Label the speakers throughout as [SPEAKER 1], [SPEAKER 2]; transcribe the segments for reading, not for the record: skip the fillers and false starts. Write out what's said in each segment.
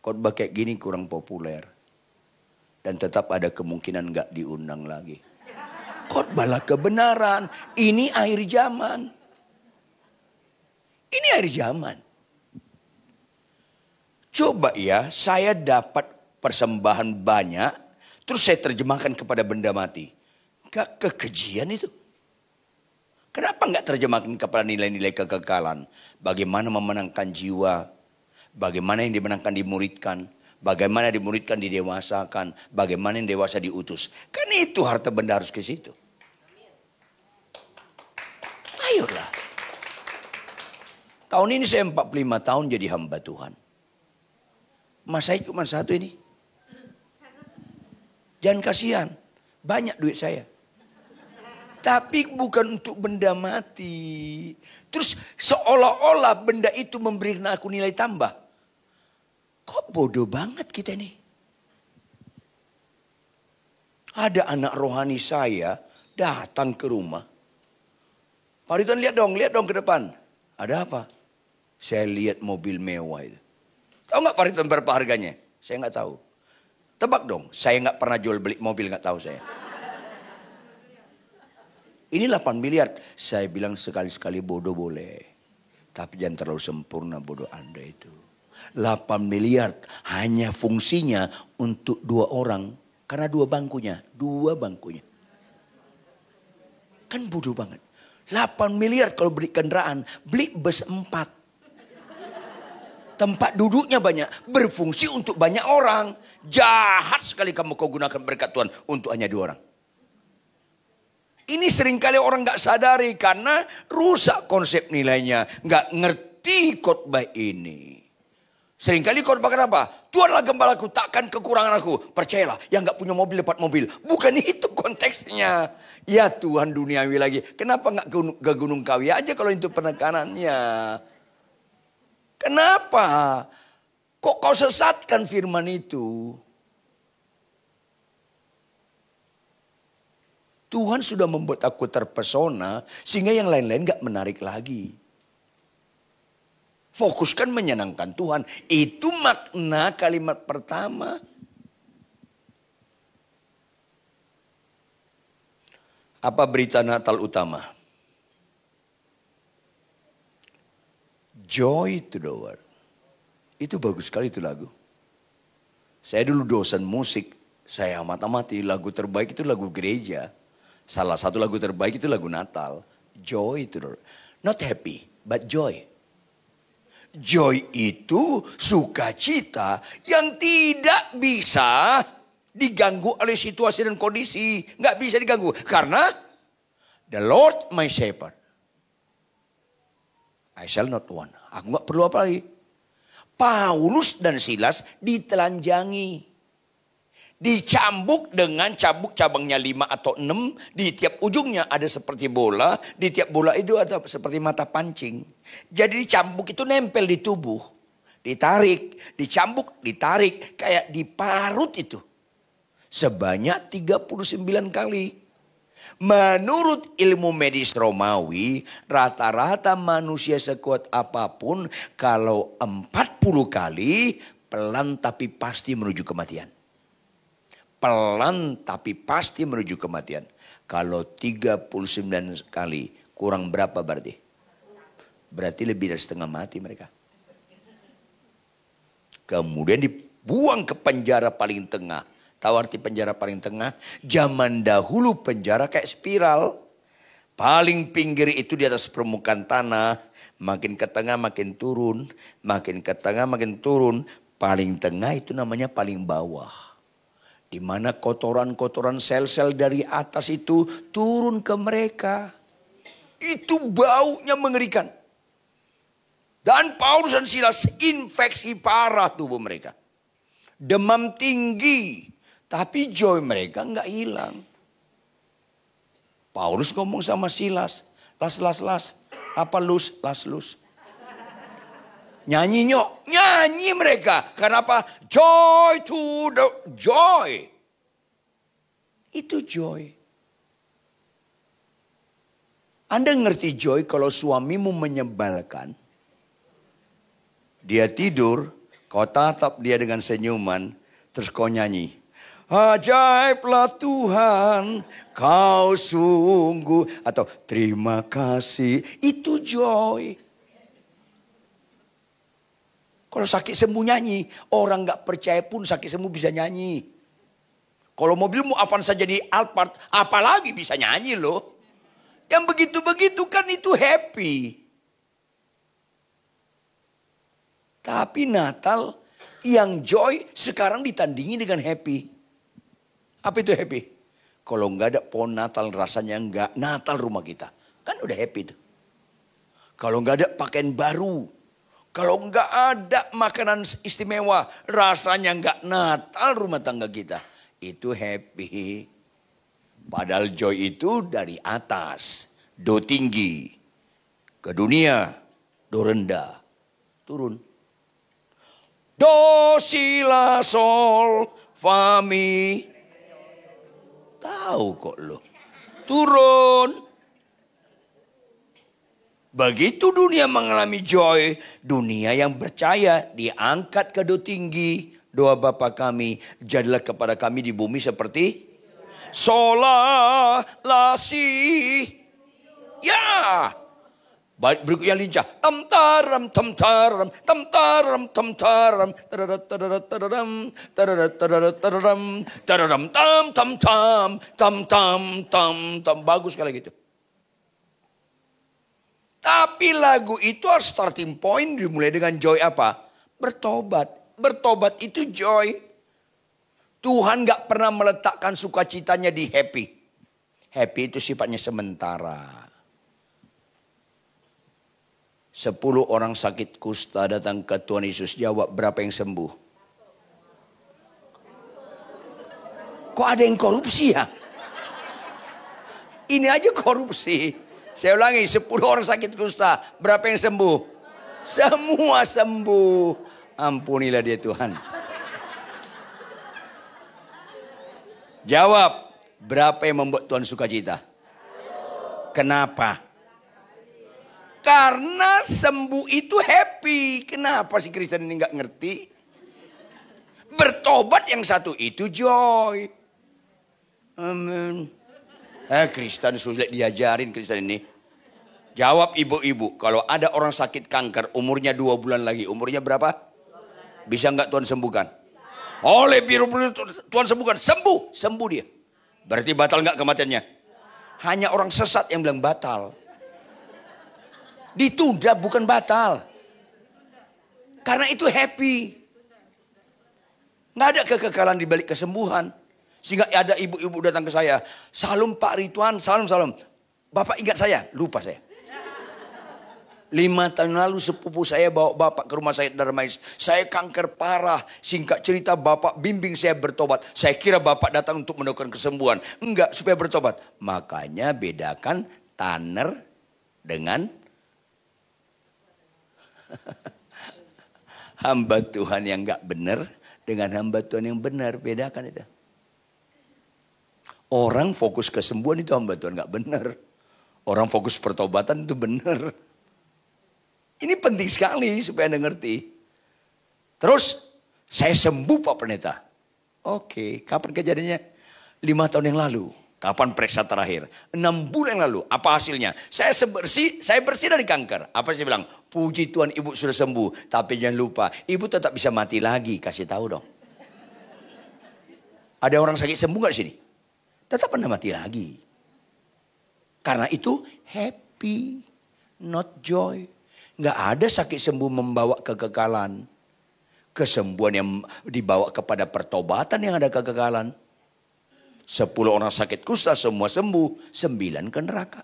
[SPEAKER 1] khotbah kayak gini kurang populer. Dan tetap ada kemungkinan gak diundang lagi. Khotbahlah kebenaran. Ini akhir zaman. Ini akhir zaman. Coba ya, saya dapat persembahan banyak, terus saya terjemahkan kepada benda mati. Gak kekejian itu. Kenapa gak terjemahkan kepada nilai-nilai kekekalan? Bagaimana memenangkan jiwa, bagaimana yang dimenangkan dimuridkan, bagaimana dimuridkan didewasakan, bagaimana yang dewasa diutus. Kan itu harta benda harus ke situ. Ayolah. Tahun ini saya 45 tahun jadi hamba Tuhan. Mas saya cuma satu ini. Jangan kasihan. Banyak duit saya. Tapi bukan untuk benda mati. Terus seolah-olah benda itu memberikan aku nilai tambah. Kok bodoh banget kita nih. Ada anak rohani saya datang ke rumah. Pak Ridwan lihat dong ke depan. Ada apa? Saya lihat mobil mewah itu. Tahu nggak Pak Ridwan berapa harganya? Saya nggak tahu. Tebak dong, saya nggak pernah jual beli mobil, nggak tahu saya. Ini 8 miliar. Saya bilang sekali-sekali bodoh boleh. Tapi jangan terlalu sempurna bodoh Anda itu. 8 miliar hanya fungsinya untuk 2 orang. Karena 2 bangkunya. Kan bodoh banget. 8 miliar kalau beli kendaraan. Beli bus 4. Tempat duduknya banyak. Berfungsi untuk banyak orang. Jahat sekali kamu kau gunakan berkat Tuhan untuk hanya 2 orang. Ini seringkali orang gak sadari karena rusak konsep nilainya. Gak ngerti khotbah ini. Seringkali khotbah kenapa? Tuhanlah gembalaku, takkan kekurangan aku. Percayalah, yang gak punya mobil dapat mobil. Bukan itu konteksnya. Ya Tuhan duniawi lagi. Kenapa gak ke Gunung Kawi aja kalau itu penekanannya? Kenapa? Kok kau sesatkan firman itu? Tuhan sudah membuat aku terpesona sehingga yang lain-lain gak menarik lagi. Fokuskan menyenangkan Tuhan. Itu makna kalimat pertama. Apa berita Natal utama? Joy to the world. Itu bagus sekali itu lagu. Saya dulu dosen musik. Saya amat-amati lagu terbaik itu lagu gereja. Salah satu lagu terbaik itu lagu Natal. Joy to the world. Not happy, but joy. Joy itu sukacita yang tidak bisa diganggu oleh situasi dan kondisi. Nggak bisa diganggu. Karena the Lord my shepherd. I shall not want. Aku nggak perlu apa lagi. Paulus dan Silas ditelanjangi. Dicambuk dengan cambuk cabangnya 5 atau 6. Di tiap ujungnya ada seperti bola. Di tiap bola itu ada seperti mata pancing. Jadi dicambuk itu nempel di tubuh. Ditarik, dicambuk, ditarik. Kayak diparut itu. Sebanyak 39 kali. Menurut ilmu medis Romawi. Rata-rata manusia sekuat apapun. Kalau 40 kali. Pelan tapi pasti menuju kematian. Pelan tapi pasti menuju kematian. Kalau 39 kali kurang berapa berarti? Berarti lebih dari setengah mati mereka. Kemudian dibuang ke penjara paling tengah. Tahu arti penjara paling tengah? Zaman dahulu penjara kayak spiral. Paling pinggir itu di atas permukaan tanah. Makin ke tengah makin turun. Makin ke tengah makin turun. Paling tengah itu namanya paling bawah. Di mana kotoran-kotoran sel-sel dari atas itu turun ke mereka. Itu baunya mengerikan. Dan Paulus dan Silas infeksi parah tubuh mereka. Demam tinggi. Tapi joy mereka nggak hilang. Paulus ngomong sama Silas. Las. Apa lus? Las. Nyanyi nyok, nyanyi mereka. Kenapa? Joy to the joy. Itu joy. Anda ngerti joy kalau suamimu menyebalkan. Dia tidur, Kau tatap dia dengan senyuman, terus kau nyanyi. Ajaiblah Tuhan, kau sungguh. Atau terima kasih, itu joy. Kalau sakit sembuh nyanyi, orang gak percaya pun sakit sembuh bisa nyanyi. Kalau mobilmu Avanza jadi Alphard, apalagi bisa nyanyi loh. Yang begitu-begitu kan itu happy. Tapi Natal yang joy sekarang ditandingi dengan happy. Apa itu happy? Kalau nggak ada pohon Natal rasanya nggak Natal rumah kita. Kan udah happy tuh. Kalau nggak ada pakaian baru. Kalau nggak ada makanan istimewa. Rasanya nggak Natal rumah tangga kita. Itu happy. Padahal joy itu dari atas. Do tinggi. Ke dunia. Do rendah. Turun. Do, si, la, sol, fa, mi. Tahu kok lo. Turun. Begitu dunia mengalami joy. Dunia yang percaya diangkat ke do tinggi. Doa Bapa kami. Jadilah kepada kami di bumi seperti. Sola, la, si. Ya. Baik berikut yang lincah. Tam taram tam taram tam taram tam taram tararam tararam tararam tam tam tam tam tam tam tam bagus sekali gitu. Tapi lagu itu harus starting point dimulai dengan joy apa? Bertobat. Bertobat itu joy. Tuhan gak pernah meletakkan sukacitanya di happy. Happy itu sifatnya sementara. 10 orang sakit kusta datang ke Tuhan Yesus. Jawab, berapa yang sembuh? Kok ada yang korupsi ya? Ini aja korupsi. Saya ulangi, 10 orang sakit kusta. Berapa yang sembuh? Semua sembuh. Ampunilah dia Tuhan. Jawab, berapa yang membuat Tuhan sukacita? Kenapa? Karena sembuh itu happy. Kenapa si Kristen ini gak ngerti? Bertobat yang satu itu joy. Amin. Kristen sulit diajarin Kristen ini. Jawab ibu-ibu. Kalau ada orang sakit kanker umurnya 2 bulan lagi. Umurnya berapa? Bisa gak Tuhan sembuhkan? Oleh biru Tuhan sembuhkan. Sembuh. Sembuh dia. Berarti batal gak kematiannya? Hanya orang sesat yang bilang batal. Ditunda bukan batal. Karena itu happy. Nggak ada kekekalan di balik kesembuhan. Sehingga ada ibu-ibu datang ke saya. Salam Pak Ridwan, salam. Bapak ingat saya? Lupa saya. 5 tahun lalu sepupu saya bawa bapak ke rumah saya Darmais. Saya kanker parah. Singkat cerita bapak bimbing saya bertobat. Saya kira bapak datang untuk mendapatkan kesembuhan. Enggak, supaya bertobat. Makanya bedakan tanner dengan hamba Tuhan yang gak benar dengan hamba Tuhan yang benar. Bedakan itu. Orang fokus kesembuhan itu hamba Tuhan gak benar. Orang fokus pertobatan itu benar. Ini penting sekali supaya Anda ngerti. Terus saya sembuh Pak Pendeta. Oke, kapan kejadiannya? 5 tahun yang lalu. Kapan periksa terakhir? 6 bulan yang lalu. Apa hasilnya? Saya bersih dari kanker. Apa saya bilang? Puji Tuhan ibu sudah sembuh. Tapi jangan lupa, ibu tetap bisa mati lagi. Kasih tahu dong. Ada orang sakit sembuh gak di sini? Tetap pernah mati lagi. Karena itu happy, not joy. Gak ada sakit sembuh membawa kekekalan. Kesembuhan yang dibawa kepada pertobatan yang ada kekekalan. 10 orang sakit kusta semua sembuh. 9 ke neraka.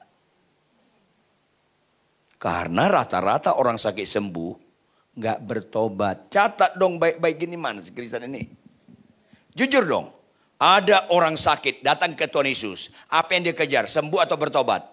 [SPEAKER 1] Karena rata-rata orang sakit sembuh gak bertobat. Catat dong baik-baik gini mana si Kristen ini. Jujur dong. Ada orang sakit datang ke Tuhan Yesus. Apa yang dia kejar? Sembuh atau bertobat?